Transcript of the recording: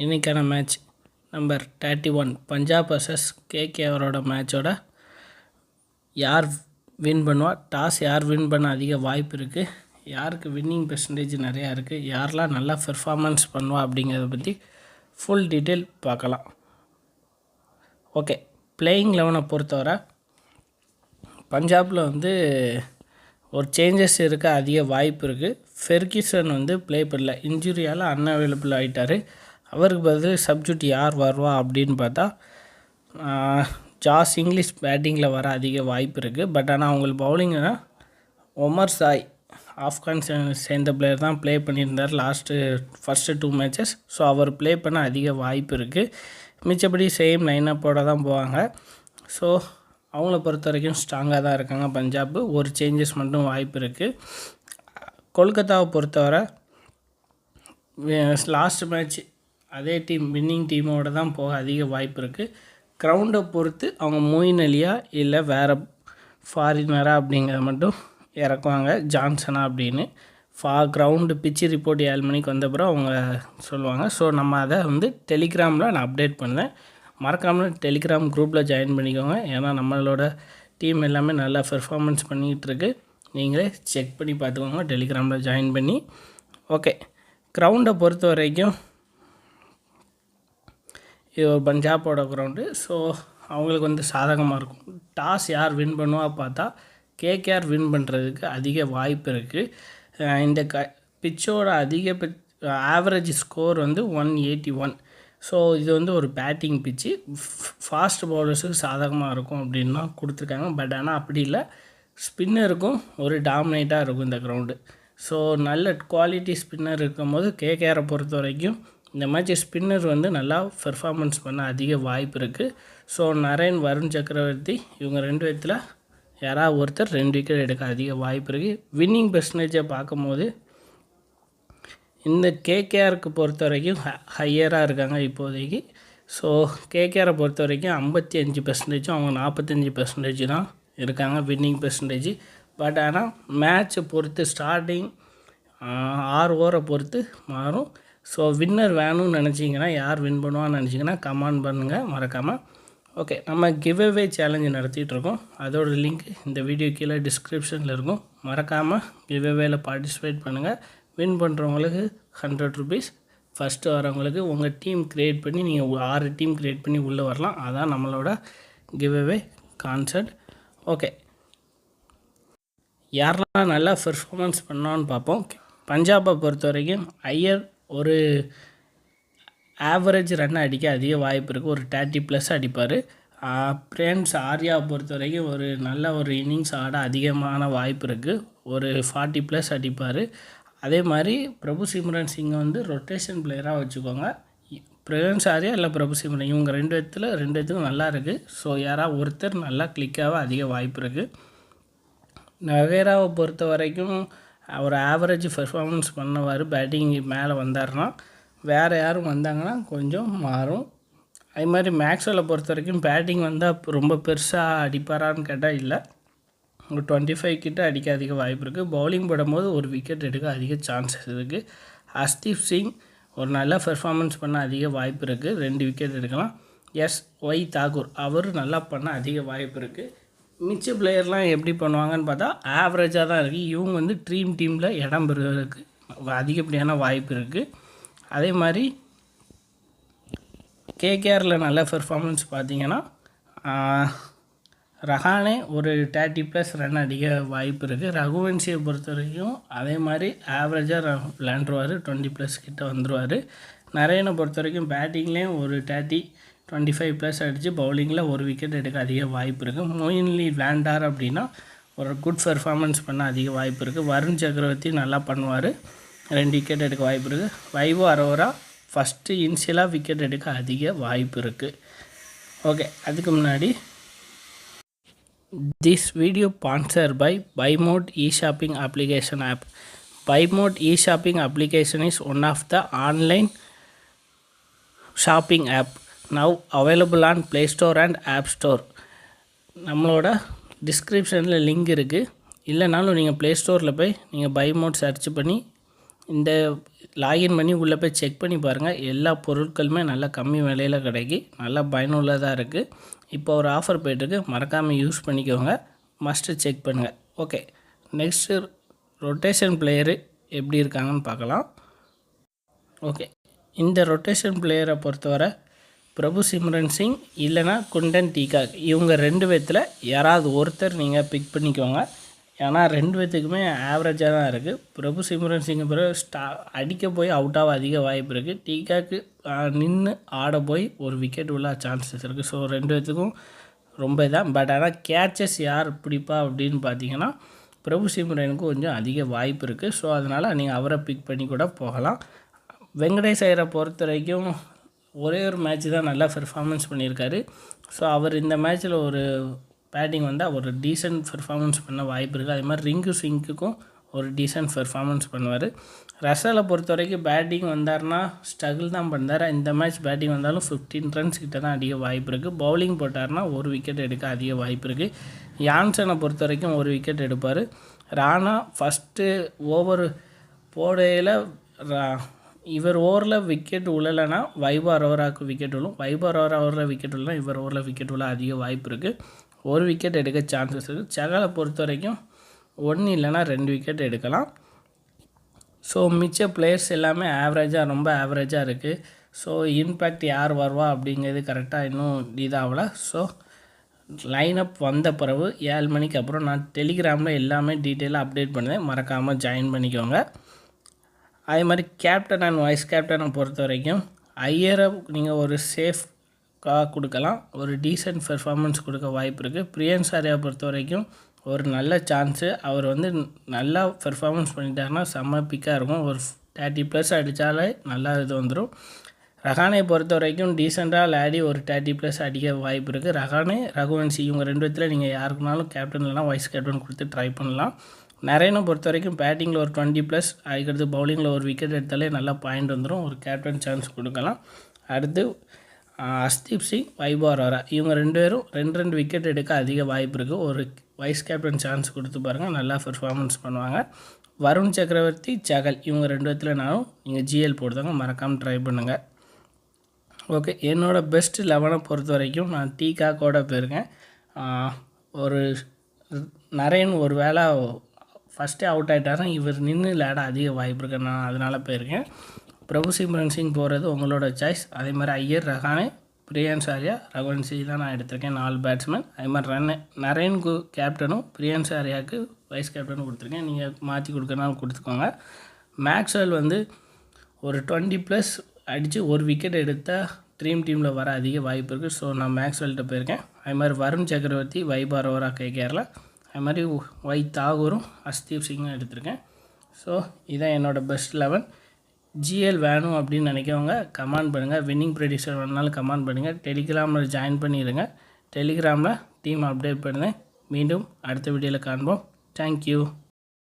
இன்றைக்கான match number 31 Punjab vs கேகேஆரோட மேட்சோட யார் வின் பண்ணுவா, டாஸ் யார் வின் பண்ண அதிக வாய்ப்பு இருக்குது, யாருக்கு வின்னிங் பெர்சன்டேஜ் நிறையா இருக்குது, யாரெல்லாம் நல்லா பெர்ஃபார்மன்ஸ் பண்ணுவா அப்படிங்கிறத பற்றி ஃபுல் டீட்டெயில் பார்க்கலாம். ஓகே, பிளேயிங் 11 பொறுத்தவரை பஞ்சாபில் ஒரு சேஞ்சஸ் இருக்க அதிக வாய்ப்பு இருக்குது. ஃபெர்கிசன் ப்ளே பண்ணல, இன்ஜுரியால் அன்அவைலபிள் ஆகிட்டார். அவருக்கு பதில் சப்ஸ்டியூட் யார் வருவா அப்படின்னு பார்த்தா ஜாஸ் இங்கிலீஷ் பேட்டிங்கில் வர அதிக வாய்ப்பு இருக்குது. பட் ஆனால் அவங்களுக்கு பவுலிங்னா ஒமர் சாய் ஆப்கான் சேர்ந்த பிளேயர் தான் ப்ளே பண்ணியிருந்தார் ஃபஸ்ட்டு 2 மேட்சஸ். ஸோ அவர் ப்ளே பண்ண அதிக வாய்ப்பு இருக்குது. மிச்சப்படி சேம் லைனப்போடு தான் போவாங்க. ஸோ அவங்கள பொறுத்த வரைக்கும் ஸ்ட்ராங்காக தான் இருக்காங்க பஞ்சாப். ஒரு சேஞ்சஸ் மட்டும் வாய்ப்பு இருக்குது. கொல்கத்தாவை பொறுத்தவரை லாஸ்ட் மேட்ச் அதே டீம் வின்னிங் டீமோடு தான் போக அதிக வாய்ப்பு இருக்குது. கிரவுண்டை பொறுத்து அவங்க மொயின் அலியா இல்லை வேறு ஃபாரினரா அப்படிங்கிறத மட்டும் இறக்குவாங்க, ஜான்சனா அப்படின்னு. கிரவுண்டு பிச்சு ரிப்போர்ட் 7 மணிக்கு வந்தப்பறம் அவங்க சொல்லுவாங்க. ஸோ நம்ம அதை டெலிகிராமில் நான் அப்டேட் பண்ணேன். மறக்காமல் டெலிகிராம் குரூப்பில் ஜாயின் பண்ணிக்கோங்க. ஏன்னா நம்மளோட டீம் எல்லாமே நல்லா பெர்ஃபார்மன்ஸ் பண்ணிகிட்ருக்கு. நீங்களே செக் பண்ணி பார்த்துக்கோங்க டெலிகிராமில் ஜாயின் பண்ணி. ஓகே, கிரவுண்டை பொறுத்த வரைக்கும் இது ஒரு பஞ்சாபோட கிரவுண்டு. ஸோ அவங்களுக்கு சாதகமாக இருக்கும். டாஸ் யார் வின் பண்ணுவா பார்த்தா கேகேஆர் வின் பண்ணுறதுக்கு அதிக வாய்ப்பு இருக்குது. இந்த பிச்சோட ஆவரேஜ் ஸ்கோர் 181. ஸோ இது ஒரு பேட்டிங் பிச்சு, ஃபாஸ்ட் பவுலர்ஸுக்கு சாதகமாக இருக்கும் அப்படின்னு தான் கொடுத்துருக்காங்க. பட் ஆனால் அப்படி இல்லை, ஸ்பின்னருக்கும் ஒரு டாமினேட்டாக இருக்கும் இந்த கிரவுண்டு. ஸோ நல்ல குவாலிட்டி ஸ்பின்னர் இருக்கும் போது கேகேஆரை பொறுத்த வரைக்கும் இந்த மேட்ச் ஸ்பின்னர் நல்லா பெர்ஃபார்மன்ஸ் பண்ண அதிக வாய்ப்பு இருக்குது. ஸோ நரேன், வருண் சக்கரவர்த்தி இவங்க 2 பேர்த்தில் யாராவது ஒருத்தர் 2 விக்கெட் எடுக்க அதிக வாய்ப்பு இருக்குது. வின்னிங் பெர்சன்டேஜை பார்க்கும்போது இந்த கேகேஆருக்கு பொறுத்த வரைக்கும் ஹையராக இருக்காங்க இப்போதைக்கு. ஸோ கேகேஆரை பொறுத்த வரைக்கும் 55%, அவங்க 45% தான் இருக்காங்க வின்னிங் பெர்சன்டேஜ். பட் ஆனால் மேட்ச்சை பொறுத்து ஸ்டார்டிங் 6 ஓவரை பொறுத்து மாறும். ஸோ வின்னர் வேணும்னு நினச்சிங்கன்னா, யார் வின் பண்ணுவான்னு நினச்சிங்கன்னா கமெண்ட் பண்ணுங்கள் மறக்காமல். ஓகே, நம்ம கிவ்அவே சேலஞ்சு நடத்திட்டுருக்கோம். அதோட லிங்க் இந்த வீடியோ கீழே டிஸ்கிரிப்ஷனில் இருக்கும். மறக்காமல் கிவ்அவேல பார்ட்டிசிபேட் பண்ணுங்கள். வின் பண்ணுறவங்களுக்கு 100 rupees, ஃபஸ்ட்டு வரவங்களுக்கு உங்கள் டீம் க்ரியேட் பண்ணி நீங்கள் 6 டீம் க்ரியேட் பண்ணி உள்ளே வரலாம். அதான் நம்மளோட கிவ்அவே கான்செப்ட். ஓகே, யாரெல்லாம் நல்லா பெர்ஃபார்மன்ஸ் பண்ணான்னு பார்ப்போம். பஞ்சாபை பொறுத்த வரைக்கும் ஐயர் ஒரு ஆவரேஜ் ரன் அடிக்க அதிக வாய்ப்பு இருக்குது. ஒரு 30+ அடிப்பார். பிரின்ஸ் ஆர்யாவை பொறுத்த வரைக்கும் நல்ல இன்னிங்ஸ் ஆட அதிகமான வாய்ப்பு இருக்குது. ஒரு 40+ அடிப்பார். அதே மாதிரி பிரபு சிம்ரன் சிங் ரொட்டேஷன் பிளேயராக வச்சுக்கோங்க. பிரின்ஸ் ஆர்யா இல்லை பிரபு சிம்ரன் இவங்க 2 பேர்த்துக்கும் நல்லா இருக்குது. ஸோ யாராவது ஒருத்தர் நல்லா கிளிக்காக அதிக வாய்ப்பு இருக்குது. நவேராவை பொறுத்த வரைக்கும் ஒரு ஆவரேஜ் பெர்ஃபார்மன்ஸ் பண்ணுவார். பேட்டிங் மேலே வந்தார்னா, வேறு யாரும் வந்தாங்கன்னா கொஞ்சம் மாறும். அதே மாதிரி மேக்ஸ்வெலை பொறுத்த வரைக்கும் பேட்டிங் வந்தால் ரொம்ப பெருசாக அடிப்பாரான்னு கேட்டால் இல்லை, ஒரு 25 கிட்ட அடிக்க அதிக வாய்ப்பு இருக்குது. பவுலிங் போடும்போது ஒரு விக்கெட் எடுக்க அதிக சான்சஸ் இருக்குது. ஹர்ஷ்தீப் சிங் ஒரு நல்ல பெர்ஃபார்மன்ஸ் பண்ண அதிக வாய்ப்பு இருக்குது, 2 விக்கெட் எடுக்கலாம். ஒய் தாக்கூர் அவர் நல்லா பண்ண அதிக வாய்ப்பு இருக்குது. மிச்ச பிளேயர்லாம் எப்படி பண்ணுவாங்கன்னு பார்த்தா ஆவரேஜாக தான் இருக்குது. இவங்க ட்ரீம் டீமில் இடம் பெறுவதற்கு அதிகப்படியான வாய்ப்பு இருக்குது. அதே மாதிரி கேகேஆரில் நல்ல பெர்ஃபார்மன்ஸ் பார்த்திங்கன்னா ரஹானே ஒரு 30+ ரன் அடிக்க வாய்ப்பு இருக்குது. ரகுவன்சியை பொறுத்த வரைக்கும் அதே மாதிரி ஆவரேஜாக விளையாண்டுருவார், 20+ கிட்ட வந்துடுவார். நரேனை பொறுத்த வரைக்கும் பேட்டிங்லேயும் ஒரு 25+ அடித்து பவுலிங்கில் ஒரு விக்கெட் எடுக்க அதிக வாய்ப்பு இருக்குது. மொயின் அலி விளையாண்டார் அப்படின்னா ஒரு குட் பெர்ஃபார்மன்ஸ் பண்ண அதிக வாய்ப்பு இருக்குது. வருண் சக்கரவர்த்தி நல்லா பண்ணுவார், 2 விக்கெட் எடுக்க வாய்ப்பு இருக்குது. வைபவ் அரோரா ஃபஸ்ட்டு இன்சியலாக விக்கெட் எடுக்க அதிக வாய்ப்பு இருக்குது. ஓகே, அதுக்கு முன்னாடி திஸ் வீடியோ ஸ்பான்சர் பை பைமோட் இ-ஷாப்பிங் அப்ளிகேஷன் ஆப். பைமோட் e-shopping application is one of the online shopping app now available on Play Store and App Store. நம்மளோட டிஸ்கிரிப்ஷனில் லிங்க் இருக்குது. இல்லைனாலும் நீங்கள் ப்ளே ஸ்டோரில் போய் நீங்கள் பைமோட் சர்ச் பண்ணி இந்த லாகின் பண்ணி உள்ளே போய் செக் பண்ணி பாருங்கள். எல்லா பொருட்களுமே நல்லா கம்மி விலையில் கிடைக்கி நல்லா பயனுள்ளதாக இருக்குது. இப்போ ஒரு ஆஃபர் போய்ட்டுருக்கு, மறக்காமல் யூஸ் பண்ணிக்கோங்க. மஸ்ட்டு செக் பண்ணுங்கள். ஓகே, நெக்ஸ்ட்டு ரொட்டேஷன் பிளேயரு எப்படி இருக்காங்கன்னு பார்க்கலாம். ஓகே, இந்த ரொட்டேஷன் பிளேயரை பொறுத்தவரை பிரபு சிம்ரன் சிங் இல்லைனா குண்டன் டீகாக் இவங்க 2 பேர்த்தில் யாராவது ஒருத்தர் நீங்கள் பிக் பண்ணிக்கோங்க. ஏன்னா 2 பேர்த்துக்குமே ஆவரேஜாக தான் இருக்குது. பிரபு சிம்ரன் சிங்கை பிறகு அடிக்க போய் அவுட்டாக அதிக வாய்ப்பு இருக்குது. டீகாக்கு நின்று ஆட போய் ஒரு விக்கெட் உள்ள சான்சஸ் இருக்குது. ஸோ 2 பேர்த்துக்கும் ரொம்ப இதான். பட் ஆனால் கேட்சஸ் யார் பிடிப்பா அப்படின்னு பார்த்தீங்கன்னா பிரபு சிம்ரனுக்கு கொஞ்சம் அதிக வாய்ப்பு இருக்குது. ஸோ அதனால் நீங்கள் அவரை பிக் பண்ணி கூட போகலாம். வெங்கடேஷ் ஐயரை பொறுத்த வரைக்கும் ஒரே ஒரு மேட்ச் தான் நல்லா பெர்ஃபார்மன்ஸ் பண்ணியிருக்காரு. ஸோ அவர் இந்த மேட்ச்சில் ஒரு பேட்டிங் வந்தால் ஒரு டீசென்ட் பெர்ஃபார்மன்ஸ் பண்ண வாய்ப்பு இருக்குது. அதே மாதிரி ரிங்கு சிங்க்குக்கும் ஒரு டீசென்ட் பெர்ஃபார்மன்ஸ் பண்ணுவார். ரசலை பொறுத்த வரைக்கும் பேட்டிங் வந்தார்னா ஸ்ட்ரகிள் தான் பண்ணார். இந்த மேட்ச் பேட்டிங் வந்தாலும் 15 ரன்ஸ் கிட்ட தான் அதிக வாய்ப்பு இருக்குது. பவுலிங் போட்டார்னா ஒரு விக்கெட் எடுக்க அதிக வாய்ப்பு இருக்குது. யான்சனை பொறுத்த வரைக்கும் ஒரு விக்கெட் எடுப்பார். ராணா ஃபஸ்ட்டு ஓவர் போடையில் இவர் ஓவரில் விக்கெட் விழலைன்னா வைபவ் அரோராவுக்கு விக்கெட் விழும். வைபவ் அரோரா விக்கெட் விழலாம், இவர் ஓவரில் விக்கெட் விழ அதிக வாய்ப்பு இருக்குது. ஒரு விக்கெட் எடுக்க சான்சஸ் இருக்குது. சகலை பொறுத்த வரைக்கும் 1 இல்லைனா 2 விக்கெட் எடுக்கலாம். ஸோ மிச்ச பிளேயர்ஸ் எல்லாமே ஆவரேஜாக ரொம்ப ஆவரேஜாக இருக்குது. ஸோ இம்பேக்ட் யார் வருவா அப்படிங்கிறது கரெக்டாக இன்னும் இதாகல. ஸோ லைனப் வந்த பிறகு 7 மணிக்கு அப்புறம் நான் டெலிகிராமில் எல்லாமே டீட்டெயிலாக அப்டேட் பண்ணுவேன். மறக்காமல் ஜாயின் பண்ணிக்கோங்க. அதே மாதிரி கேப்டன் அண்ட் வைஸ் கேப்டனை பொறுத்த வரைக்கும் ஐயரை நீங்கள் ஒரு சேஃப்காக கொடுக்கலாம். ஒரு டீசென்ட் பெர்ஃபார்மன்ஸ் கொடுக்க வாய்ப்பு இருக்குது. பிரியன்ஸ் ஆர்யா பொறுத்த வரைக்கும் ஒரு நல்ல சான்ஸு. அவர் நல்லா பெர்ஃபார்மன்ஸ் பண்ணிட்டாருன்னா செம்ம பிக்காக இருக்கும். ஒரு 30+ அடித்தாலே நல்லா இது வந்துடும். ரஹானே பொறுத்த வரைக்கும் டீசெண்டாக விளையாடி ஒரு 30+ அடிக்க வாய்ப்பு இருக்குது. ரஹானே, ரகுவன்சி இவங்க 2 பேர்த்தில் நீங்கள் யாருக்குனாலும் கேப்டன் இல்லைனா வைஸ் கேப்டன் கொடுத்து ட்ரை பண்ணலாம். நரேனை பொறுத்த வரைக்கும் பேட்டிங்கில் ஒரு 20+, அதுக்கடுத்து பவுலிங்கில் ஒரு விக்கெட் எடுத்தாலே நல்லா பாயிண்ட் வந்துடும். ஒரு கேப்டன் சான்ஸ் கொடுக்கலாம். அடுத்து அஸ்தீப் சிங், வைபவ் அரோரா இவங்க 2 பேரும் 2 விக்கெட் எடுக்க அதிக வாய்ப்பு இருக்குது. ஒரு வைஸ் கேப்டன் சான்ஸ் கொடுத்து பாருங்கள், நல்லா பெர்ஃபார்மன்ஸ் பண்ணுவாங்க. வருண் சக்கரவர்த்தி, சகல் இவங்க 2 பேர்த்துலனாலும் நீங்கள் ஜிஎல் போடுதாங்க, மறக்காமல் ட்ரை பண்ணுங்கள். ஓகே, என்னோடய பெஸ்ட் 11 பொறுத்த வரைக்கும் நான் டீகாக்கோட போயிருக்கேன். ஒரு நரேன் ஒரு வேளை ஃபஸ்ட்டே அவுட் ஆகிட்டாருன்னா இவர் நின்று விளையாட அதிக வாய்ப்பு இருக்குது. நான் அதனால் போயிருக்கேன். பிரபு சிம்ரன் சிங் போகிறது உங்களோட சாய்ஸ். அதே மாதிரி ஐயர், ரஹானே, பிரியன்ஸ் ஆர்யா, ரகுவன்சி தான் நான் எடுத்திருக்கேன் 4 பேட்ஸ்மேன். அதே மாதிரி நரேனுக்கு கேப்டனும் பிரியன்ஸ் ஆர்யாவுக்கு வைஸ் கேப்டனும் கொடுத்துருக்கேன். நீங்கள் மாற்றி கொடுக்கறனாலும் கொடுத்துக்கோங்க. மேக்ஸ்வெல் ஒரு 20+ அடித்து ஒரு விக்கெட் எடுத்தால் ட்ரீம் டீமில் வர அதிக வாய்ப்பு இருக்குது. ஸோ நான் மேக்ஸ்வெல்கிட்ட போயிருக்கேன். அது மாதிரி வருண் சக்கரவர்த்தி, வைபவ் அரோரா, கேகேஆரில் அது மாதிரி ஒய் தாகூரும் அஸ்தீப் சிங்கும் எடுத்திருக்கேன். ஸோ இதான் என்னோடய பெஸ்ட் 11. ஜிஎல் வேணும் அப்படின்னு நினைக்கிறவங்க கமெண்ட் பண்ணுங்கள். வின்னிங் ப்ரெடிக்ஷன் வேணுனாலும் கமெண்ட் பண்ணுங்கள். டெலிகிராமில் ஜாயின் பண்ணிடுங்க. டெலிகிராமில் டீம் அப்டேட் பண்ணுங்கள். மீண்டும் அடுத்த வீடியோவில் காண்போம். தேங்க்யூ.